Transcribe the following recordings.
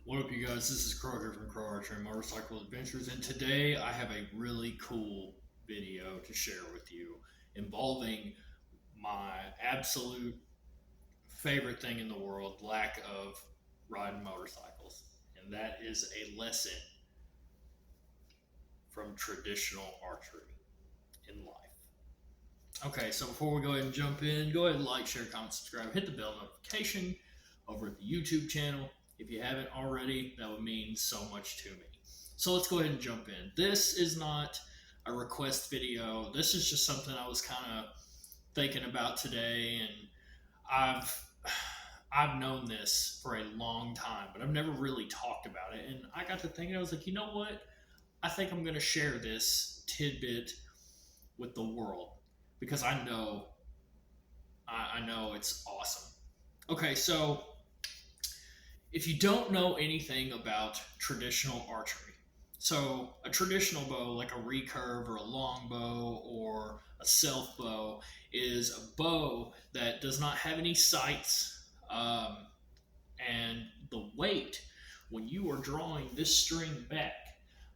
What up, you guys? This is Crow here from Crow Archery Motorcycle Adventures, and today I have a really cool video to share with you involving my absolute favorite thing in the world, lack of riding motorcycles, and that is a lesson from traditional archery in life. Okay, so before we go ahead and jump in, go ahead and like, share, comment, subscribe, hit the bell notification over at the YouTube channel. If you haven't already, that would mean so much to me. So let's go ahead and jump in. This is not a request video. This is just something I was kind of thinking about today, and I've I've known this for a long time, but I've never really talked about it. And I got to thinking, I was like, you know what? I think I'm going to share this tidbit with the world because I know it's awesome. Okay, so if you don't know anything about traditional archery, so a traditional bow, like a recurve or a long bow or a self bow, is a bow that does not have any sights, and the weight when you are drawing this string back.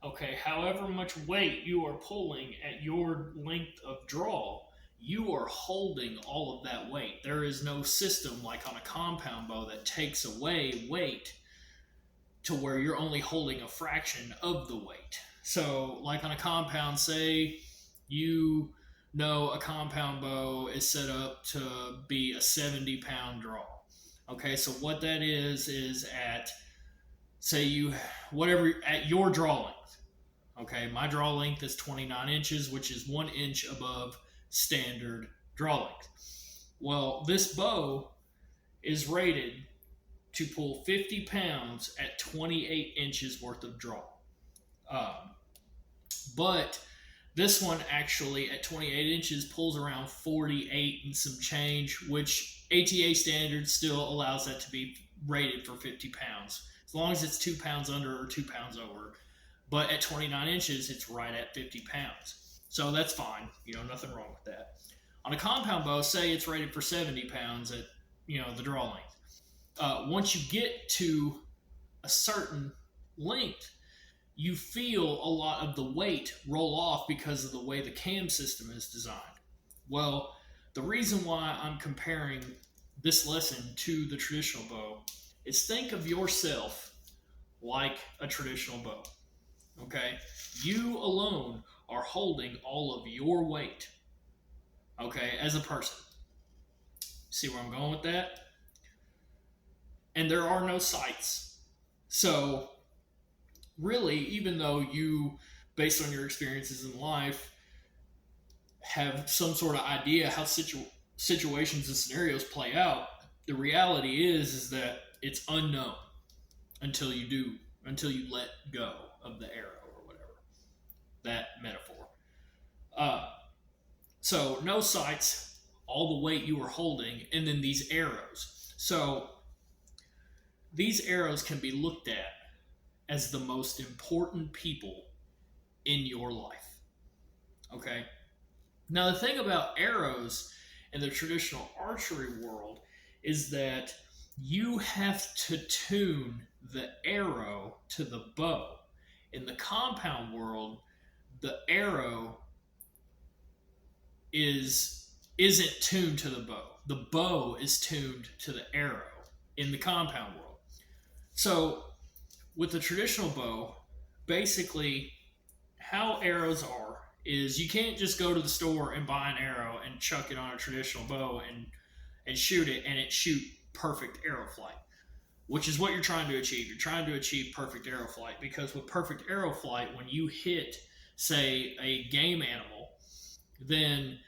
Okay, however much weight you are pulling at your length of draw, you are holding all of that weight. There is no system like on a compound bow that takes away weight to where you're only holding a fraction of the weight. So, like on a compound, say you know a compound bow is set up to be a 70-pound draw. Okay, so what that is at, say you, whatever, at your draw length. Okay, my draw length is 29 inches, which is 1 inch above standard draw length. Well, this bow is rated to pull 50 pounds at 28 inches worth of draw. Um, but this one actually at 28 inches pulls around 48 and some change, which ATA standard still allows that to be rated for 50 pounds. As long as it's 2 pounds under or 2 pounds over. But at 29 inches, it's right at 50 pounds. So that's fine. Nothing wrong with that. On a compound bow, say it's rated for 70 pounds at, the draw length. Once you get to a certain length, you feel a lot of the weight roll off because of the way the cam system is designed. Well, the reason why I'm comparing this lesson to the traditional bow is think of yourself like a traditional bow. Okay? You alone are holding all of your weight. Okay? As a person. See where I'm going with that? And there are no sights. So, really, even though you, based on your experiences in life, have some sort of idea how situations and scenarios play out, the reality is that it's unknown until you let go of the arrow or whatever, that metaphor. Uh, so, no sights, all the weight you are holding, and then these arrows. So, these arrows can be looked at as the most important people in your life. Okay? Now, the thing about arrows in the traditional archery world is that you have to tune the arrow to the bow. In the compound world, the arrow isn't tuned to the bow. The bow is tuned to the arrow in the compound world. So, with the traditional bow, basically, how arrows are is you can't just go to the store and buy an arrow and chuck it on a traditional bow and shoot it and it shoot perfect arrow flight, which is what you're trying to achieve. You're trying to achieve perfect arrow flight because with perfect arrow flight, when you hit, say, a game animal, then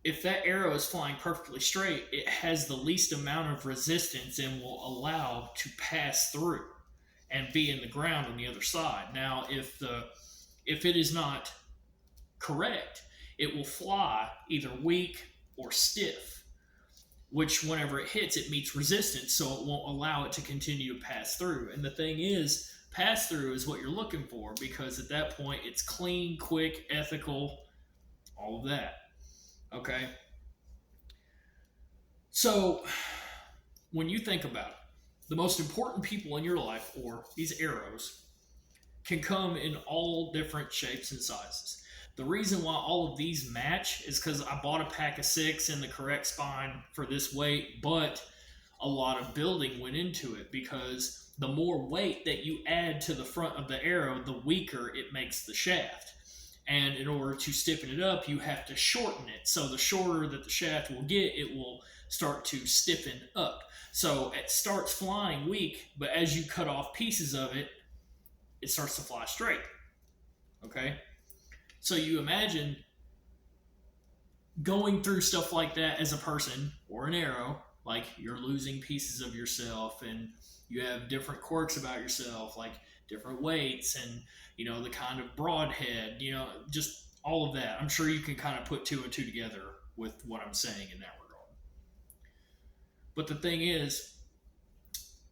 if that arrow is flying perfectly straight, it has the least amount of resistance and will allow to pass through and be in the ground on the other side. Now, if it is not correct, it will fly either weak or stiff, which whenever it hits, it meets resistance, so it won't allow it to continue to pass through. And the thing is, pass through is what you're looking for because at that point, it's clean, quick, ethical, all of that. Okay? So, when you think about it, the most important people in your life, or these arrows, can come in all different shapes and sizes. The reason why all of these match is because I bought a pack of 6 in the correct spine for this weight, but a lot of building went into it because the more weight that you add to the front of the arrow, the weaker it makes the shaft. And in order to stiffen it up, you have to shorten it. So the shorter that the shaft will get, it will start to stiffen up. So it starts flying weak, but as you cut off pieces of it, it starts to fly straight. Okay? So you imagine going through stuff like that as a person or an arrow, like you're losing pieces of yourself and you have different quirks about yourself, like different weights and, the kind of broad head, just all of that. I'm sure you can kind of put 2 and 2 together with what I'm saying in that regard. But the thing is,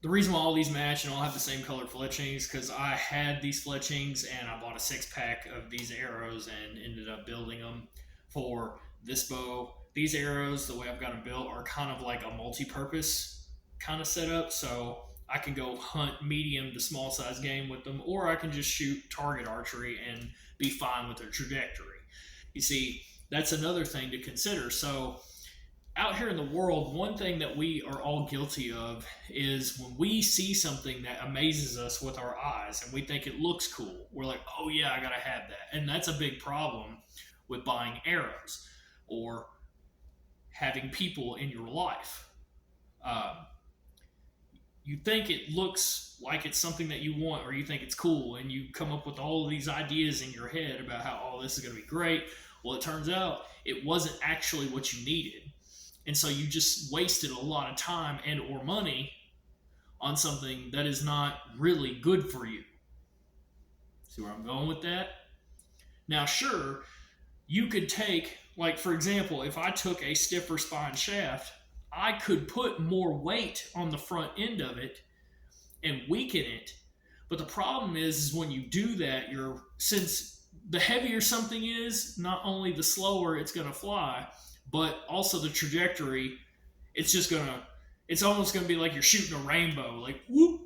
the reason why all these match and all have the same colored fletchings because I had these fletchings and I bought a 6-pack of these arrows and ended up building them for this bow. These arrows, the way I've got them built, are kind of like a multi-purpose kind of setup. So I can go hunt medium to small size game with them, or I can just shoot target archery and be fine with their trajectory. You see, that's another thing to consider. So out here in the world, one thing that we are all guilty of is when we see something that amazes us with our eyes and we think it looks cool, we're like, oh yeah, I gotta have that. And that's a big problem with buying arrows or having people in your life. You think it looks like it's something that you want, or you think it's cool, and you come up with all of these ideas in your head about how, oh, this is going to be great. Well, it turns out it wasn't actually what you needed. And so you just wasted a lot of time and or money on something that is not really good for you. See where I'm going with that? Now, sure, you could take, like, for example, if I took a stiffer spine shaft, I could put more weight on the front end of it and weaken it. But the problem is when you do that, since the heavier something is, not only the slower it's going to fly, but also the trajectory, it's almost going to be like you're shooting a rainbow, like, whoop.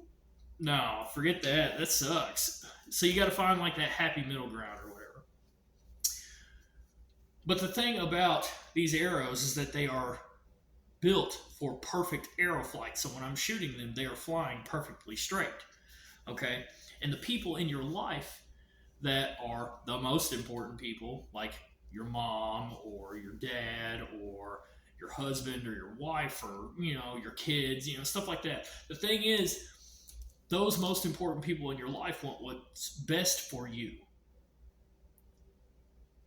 No, forget that. That sucks. So you got to find like that happy middle ground or whatever. But the thing about these arrows is that they are built for perfect arrow flight. So when I'm shooting them, they are flying perfectly straight. Okay? And the people in your life that are the most important people, like your mom or your dad or your husband or your wife or, your kids, stuff like that. The thing is, those most important people in your life want what's best for you.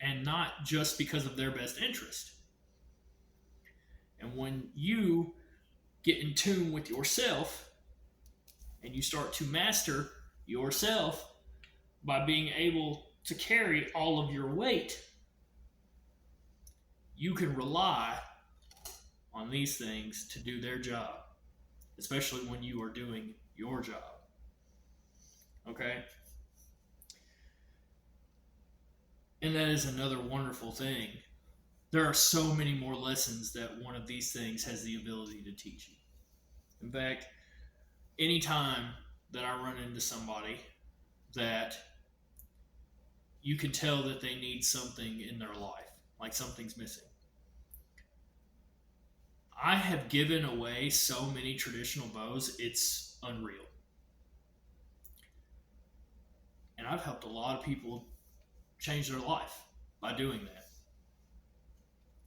And not just because of their best interest. And when you get in tune with yourself and you start to master yourself by being able to carry all of your weight, you can rely on these things to do their job, especially when you are doing your job. Okay? And that is another wonderful thing. There are so many more lessons that one of these things has the ability to teach you. In fact, anytime that I run into somebody that you can tell that they need something in their life, like something's missing. I have given away so many traditional bows, it's unreal. And I've helped a lot of people change their life by doing that.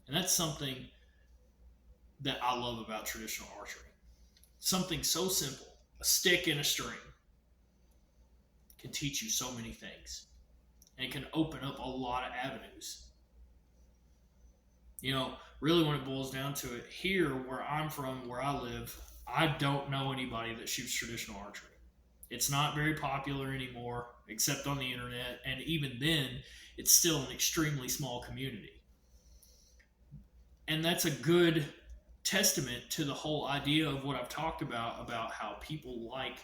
And that's something that I love about traditional archery. Something so simple, a stick and a string, can teach you so many things. And it can open up a lot of avenues. Really when it boils down to it, here where I'm from, where I live, I don't know anybody that shoots traditional archery. It's not very popular anymore, except on the internet. And even then, it's still an extremely small community. And that's a good testament to the whole idea of what I've talked about how people like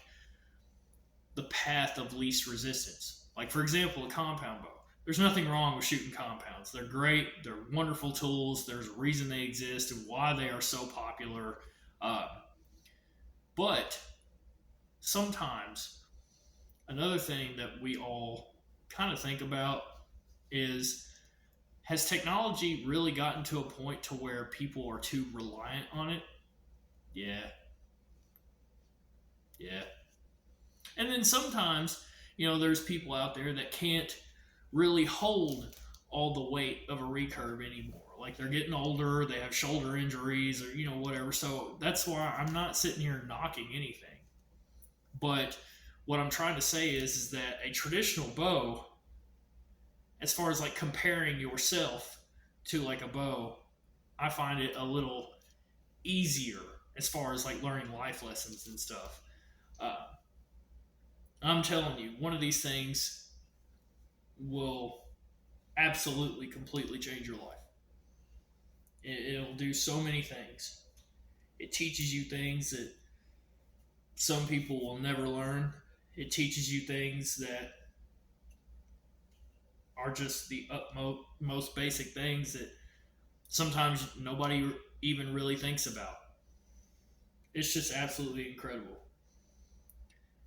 the path of least resistance. Like, for example, a compound bow. There's nothing wrong with shooting compounds. They're great. They're wonderful tools. There's a reason they exist and why they are so popular. But sometimes another thing that we all kind of think about is, has technology really gotten to a point to where people are too reliant on it? Yeah, yeah. And then sometimes, there's people out there that can't really hold all the weight of a recurve anymore. Like they're getting older, they have shoulder injuries or, whatever. So that's why I'm not sitting here knocking anything. But what I'm trying to say is that a traditional bow, as far as like comparing yourself to like a bow, I find it a little easier as far as like learning life lessons and stuff. Uh, I'm telling you, one of these things will absolutely completely change your life. It'll do so many things. It teaches you things that some people will never learn. It teaches you things that are just the utmost most basic things that sometimes nobody even really thinks about. It's just absolutely incredible.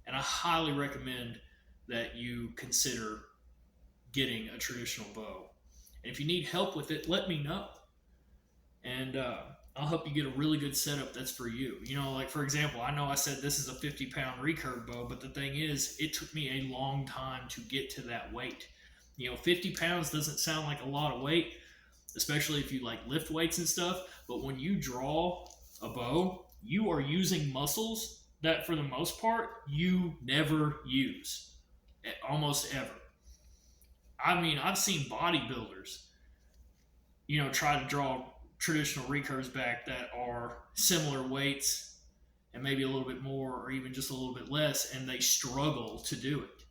And I highly recommend that you consider getting a traditional bow. And if you need help with it, let me know. And I'll help you get a really good setup that's for you. Like for example, I know I said this is a 50-pound recurve bow, but the thing is, it took me a long time to get to that weight. 50 pounds doesn't sound like a lot of weight, especially if you like lift weights and stuff. But when you draw a bow, you are using muscles that for the most part you never use, almost ever. I mean, I've seen bodybuilders, try to draw traditional recurves back that are similar weights and maybe a little bit more or even just a little bit less, and they struggle to do it.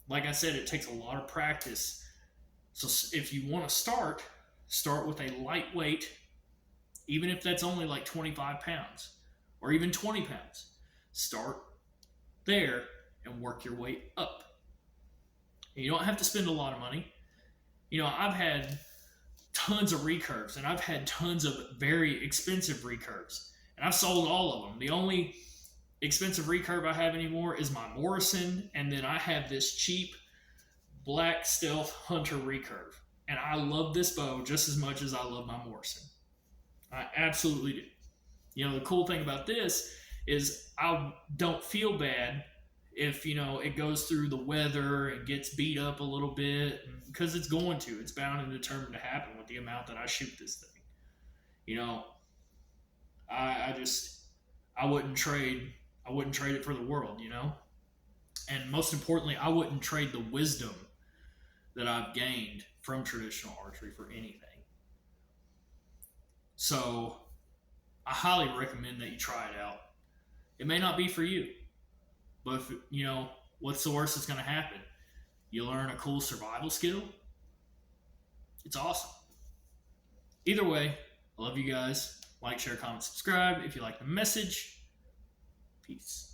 Like I said, it takes a lot of practice. So if you want to start with a lightweight, even if that's only like 25 pounds or even 20 pounds. Start there and work your way up. And you don't have to spend a lot of money. I've had tons of recurves and I've had tons of very expensive recurves, and I've sold all of them. The only expensive recurve I have anymore is my Morrison, and then I have this cheap Black Stealth Hunter recurve. And I love this bow just as much as I love my Morrison. I absolutely do. The cool thing about this is I don't feel bad if, it goes through the weather and gets beat up a little bit, because it's going to. It's bound and determined to happen with the amount that I shoot this thing. I just I wouldn't trade it for the world. And most importantly, I wouldn't trade the wisdom that I've gained from traditional archery for anything. So I highly recommend that you try it out. It may not be for you, but if, what's the worst that's going to happen? You learn a cool survival skill. It's awesome. Either way, I love you guys. Like, share, comment, subscribe if you like the message. Peace.